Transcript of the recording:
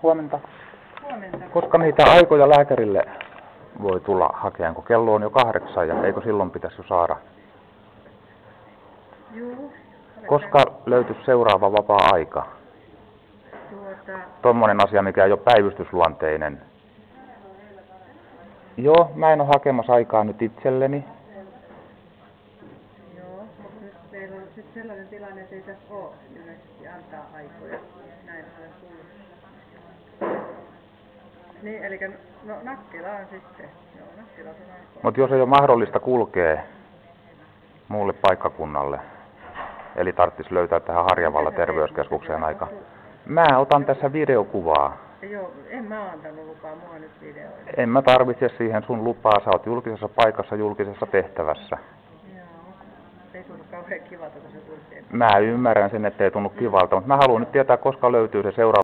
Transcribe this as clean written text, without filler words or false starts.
Huomenta. Huomenta. Koska niitä aikoja lääkärille voi tulla hakemaan, kun kello on jo 8 ja eikö silloin pitäisi jo saada? Juu. Koska löytyisi seuraava vapaa-aika? Tommonen asia, mikä ei ole päivystysluonteinen. Joo, mä en ole hakemassa aikaa nyt itselleni. Joo, mutta nyt meillä on nyt sellainen tilanne, että ei tässä ole ilmeisesti antaa aikoja. Näin olen kuullut. Niin, eli no Nakkila on sitten. Joo, Nakkila on aikoja. Mutta jos ei ole mahdollista kulkea muulle paikkakunnalle, eli tarvitsisi löytää tähän Harjavalla terveyskeskukseen aika. Mä otan tässä videokuvaa. Joo, en mä antanut lupaa, mua nyt videoida. En mä tarvitse siihen sun lupaa, sä oot julkisessa paikassa, julkisessa tehtävässä. Joo, ei tunnu kauhean kivalta, kun se tuli. Mä ymmärrän sen, ettei tunnu kivalta, mutta mä haluan nyt tietää, koska löytyy se seuraava.